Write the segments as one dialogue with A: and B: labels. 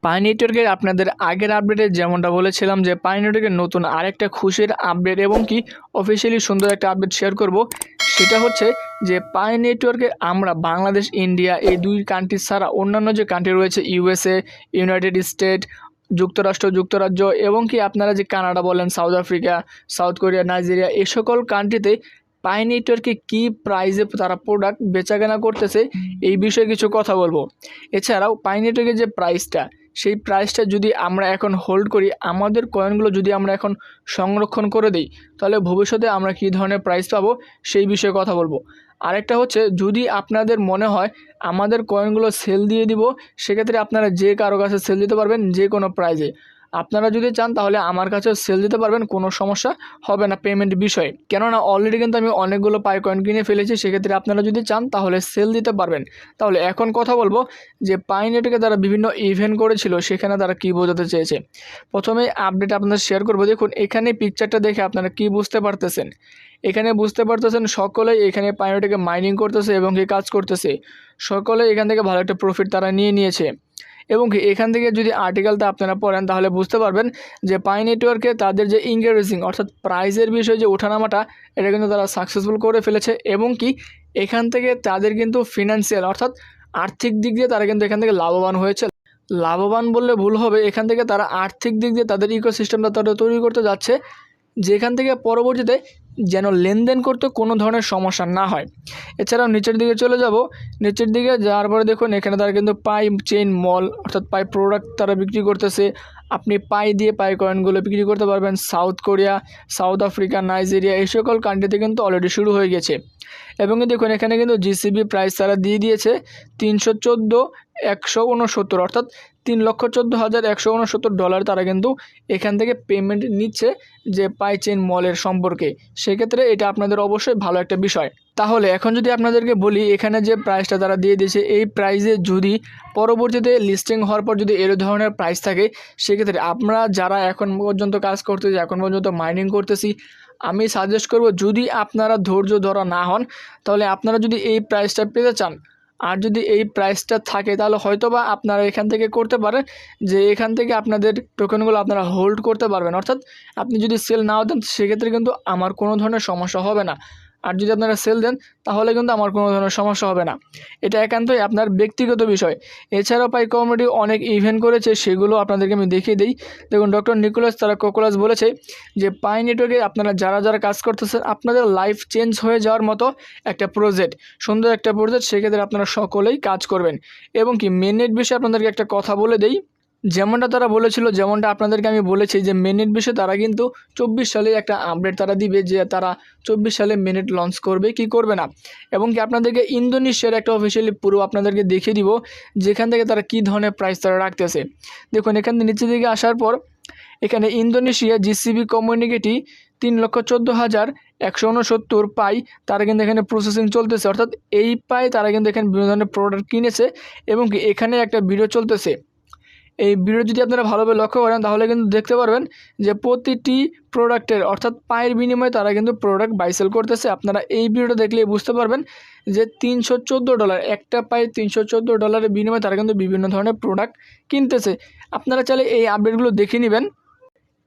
A: পাই নেটওয়ার্কের আপনাদের আগের আপডেটে যেমনটা বলেছিলাম যে পাই নেটওয়ার্কের নতুন আরেকটা খুশির আপডেট এবং কি অফিসিয়ালি সুন্দর একটা আপডেট শেয়ার করব। সেটা হচ্ছে যে পাই নেটওয়ার্কে আমরা বাংলাদেশ ইন্ডিয়া এই দুই কান্ট্রি ছাড়া অন্যান্য যে কান্ট্রি রয়েছে ইউএসএ, ইউনাইটেড স্টেট, যুক্তরাষ্ট্র, যুক্তরাজ্য এবং কি আপনারা যে কানাডা বলেন, south Africa, south Korea, Nigeria এই সকল কান্ট্রিতে পাই নেটওয়ার্কে কী প্রাইসে তারা প্রোডাক্ট বেচাকেনা করতেছে এই বিষয়ে কিছু কথা বলবো। এছাড়াও পাই নেটওয়ার্কের যে প্রাইসটা, সেই প্রাইসটা যদি আমরা এখন হোল্ড করি, আমাদের কয়েনগুলো যদি আমরা এখন সংরক্ষণ করে দিই, তাহলে ভবিষ্যতে আমরা কী ধরনের প্রাইস পাবো সেই বিষয়ে কথা বলবো। আরেকটা হচ্ছে, যদি আপনাদের মনে হয় আমাদের কয়েনগুলো সেল দিয়ে দিব, সেক্ষেত্রে আপনারা যে কারো কাছে সেল দিতে পারবেন যে কোনো প্রাইজে। আপনারা যদি চান তাহলে আমার কাছেও সেল দিতে পারবেন, কোনো সমস্যা হবে না পেমেন্ট বিষয়ে। কেননা অলরেডি কিন্তু আমি অনেকগুলো পাই কয়েন কিনে ফেলেছি, সেক্ষেত্রে আপনারা যদি চান তাহলে সেল দিতে পারবেন। তাহলে এখন কথা বলবো যে পাই নেটওয়ার্কে তারা বিভিন্ন ইভেন্ট করেছিল, সেখানে তারা কী বোঝাতে চেয়েছে। প্রথমে আপডেট আপনাদের শেয়ার করবো। দেখুন এখানে পিকচারটা দেখে আপনারা কি বুঝতে পারতেছেন। এখানে বুঝতে পারতেছেন সকলেই এখানে পাই নেটওয়ার্কে মাইনিং করতেছে এবং কি কাজ করতেছে। সকলে এখান থেকে ভালো একটা প্রফিট তারা নিয়েছে। এবং কি এখান থেকে যদি আর্টিকেলটা আপনারা পড়েন তাহলে বুঝতে পারবেন যে পাই নেটওয়ার্কে তাদের যে ইনক্রিজিং অর্থাৎ প্রাইজের বিষয়ে যে ওঠানামাটা, এটা কিন্তু তারা সাকসেসফুল করে ফেলেছে। এবং কি এখান থেকে তাদের কিন্তু ফিনান্সিয়াল অর্থাৎ আর্থিক দিক দিয়ে তারা কিন্তু এখান থেকে লাভবান হয়েছে। লাভবান বললে ভুল হবে, এখান থেকে তারা আর্থিক দিক দিয়ে তাদের ইকোসিস্টেমটা তারা তৈরি করতে যাচ্ছে, যেখান থেকে পরবর্তীতে যেন লেনদেন করতে কোনো ধরনের সমস্যা না হয়। এছাড়াও নিচের দিকে চলে যাব। নিচের দিকে যাওয়ার পরে দেখুন এখানে তারা কিন্তু পাই চেইন মল অর্থাৎ পাই প্রোডাক্ট তারা বিক্রি করতেছে। আপনি পাই দিয়ে পাই কয়েনগুলো বিক্রি করতে পারবেন। South Korea, south Africa, Nigeria এই সকল কান্ট্রিতে কিন্তু অলরেডি শুরু হয়ে গেছে। এবং দেখুন এখানে কিন্তু জিসিবি প্রাইস তারা দিয়ে দিয়েছে 314,169 অর্থাৎ $3,14,169 তারা কিন্তু এখান থেকে পেমেন্ট নিচ্ছে যে পাই চেইন মলের সম্পর্কে। সেক্ষেত্রে এটা আপনাদের অবশ্যই ভালো একটা বিষয়। তাহলে এখন যদি আপনাদেরকে বলি এখানে যে প্রাইসটা তারা দিয়ে দিয়েছে, এই প্রাইসে যদি পরবর্তীতে লিস্টিং হওয়ার পর যদি এর ধরনের প্রাইস থাকে, সেক্ষেত্রে আমরা যারা এখন পর্যন্ত কাজ করতেছি, এখন পর্যন্ত মাইনিং করতেছি, আমি সাজেস্ট করব যদি আপনারা ধৈর্য ধরা না হন, তাহলে আপনারা যদি এই প্রাইসটা পেতে চান, আর যদি এই প্রাইসটা থাকে, তাহলে হয়তোবা আপনারা এখান থেকে করতে পারেন যে এখান থেকে আপনাদের টোকেনগুলো আপনারা হোল্ড করতে পারবেন। অর্থাৎ আপনি যদি সেল নাও দেন সেক্ষেত্রে কিন্তু আমার কোনো ধরনের সমস্যা হবে না, আর যদি আপনারা সেল দেন তাহলে কিন্তু আমার কোনো ধরনের সমস্যা হবে না। এটা একান্তই আপনার ব্যক্তিগত বিষয়। এছাড়াও পাই কমিউনিটি অনেক ইভেন্ট করেছে, সেগুলো আপনাদেরকে আমি দেখিয়ে দিই। দেখুন ডক্টর নিকোলাস তারা কোকোলাস বলেছে যে পাই নেটওয়ার্কে আপনারা যারা কাজ করতেছেন, আপনাদের লাইফ চেঞ্জ হয়ে যাওয়ার মতো একটা প্রজেক্ট, সুন্দর একটা প্রজেক্ট, সেক্ষেত্রে আপনারা সকলেই কাজ করবেন। এবং কি মেননেট বিষয়ে আপনাদেরকে একটা কথা বলে দেই, যেমনটা তারা বলেছিল, যেমনটা আপনাদেরকে আমি বলেছি যে মেননেট বিষয়ে তারা কিন্তু 24 সালে একটা আপডেট তারা দিবে যে তারা 24 সালে মেননেট লঞ্চ করবে কি করবে না। এবং কি আপনাদেরকে ইন্দোনেশিয়ার একটা অফিসিয়ালি পুরো আপনাদেরকে দেখিয়ে দিব যেখান থেকে তারা কী ধরনের প্রাইস তারা রাখতেছে। দেখুন এখান থেকে নিচের দিকে আসার পর এখানে ইন্দোনেশিয়া জিসিবি কমিউনিটি 3,14,169 পাই তারা কিন্তু এখানে প্রসেসিং চলতেছে। অর্থাৎ এই পাই তারা কিন্তু এখানে বিভিন্ন ধরনের প্রোডাক্ট কিনেছে এবং কি এখানে একটা ভিডিও চলতেছে। এই ভিডিও যদি আপনারা ভালোভাবে লক্ষ্য করেন তাহলে কিন্তু দেখতে পারবেন যে প্রতিটি প্রোডাক্টের অর্থাৎ পায়ের বিনিময়ে তারা কিন্তু প্রোডাক্ট বাই সেল করতেছে। আপনারা এই ভিডিওটা দেখলেই বুঝতে পারবেন যে $314 একটা পায়ে $314 বিনিময়ে তারা কিন্তু বিভিন্ন ধরনের প্রোডাক্ট কিনতেছে। আপনারা চাইলে এই আপডেটগুলো দেখে নেবেন।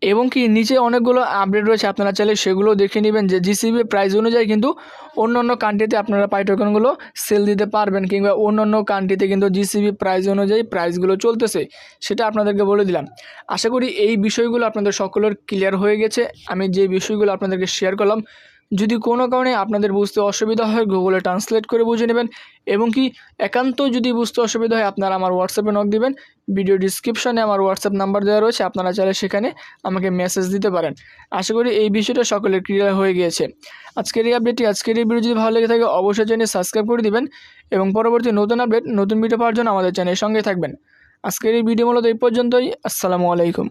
A: এবং কি নিচে অনেকগুলো আপডেট রয়েছে, আপনারা চাইলে সেগুলো দেখে নেবেন যে জিসিবি প্রাইস অনুযায়ী কিন্তু অন্য কান্ট্রিতে আপনারা পাই টোকেনগুলো সেল দিতে পারবেন, কিংবা অন্য কান্ট্রিতে কিন্তু জিসিবি প্রাইস অনুযায়ী প্রাইসগুলো চলতেছে, সেটা আপনাদেরকে বলে দিলাম। আশা করি এই বিষয়গুলো আপনাদের সকলের ক্লিয়ার হয়ে গেছে। আমি যে বিষয়গুলো আপনাদেরকে শেয়ার করলাম, যদি কোনো কারণে আপনাদের বুঝতে অসুবিধা হয় গুগলে ট্রান্সলেট করে বুঝে নেবেন। এবং কি একান্ত যদি বুঝতে অসুবিধা হয় আপনারা আমার হোয়াটসঅ্যাপে নক দিবেন। ভিডিও ডিসক্রিপশনে আমার হোয়াটসঅ্যাপ নাম্বার দেওয়া রয়েছে, আপনারা চাইলে সেখানে আমাকে মেসেজ দিতে পারেন। আশা করি এই বিষয়টা সকলের ক্লিয়ার হয়ে গিয়েছে। আজকের এই আপডেটটি, আজকের এই ভিডিও যদি ভালো লেগে থাকে অবশ্যই চ্যানেল সাবস্ক্রাইব করে দিবেন এবং পরবর্তী নতুন আপডেট, নতুন ভিডিও পাওয়ার জন্য আমাদের চ্যানেলের সঙ্গে থাকবেন। আজকের এই ভিডিও মূলত এই পর্যন্তই। আসসালামু আলাইকুম।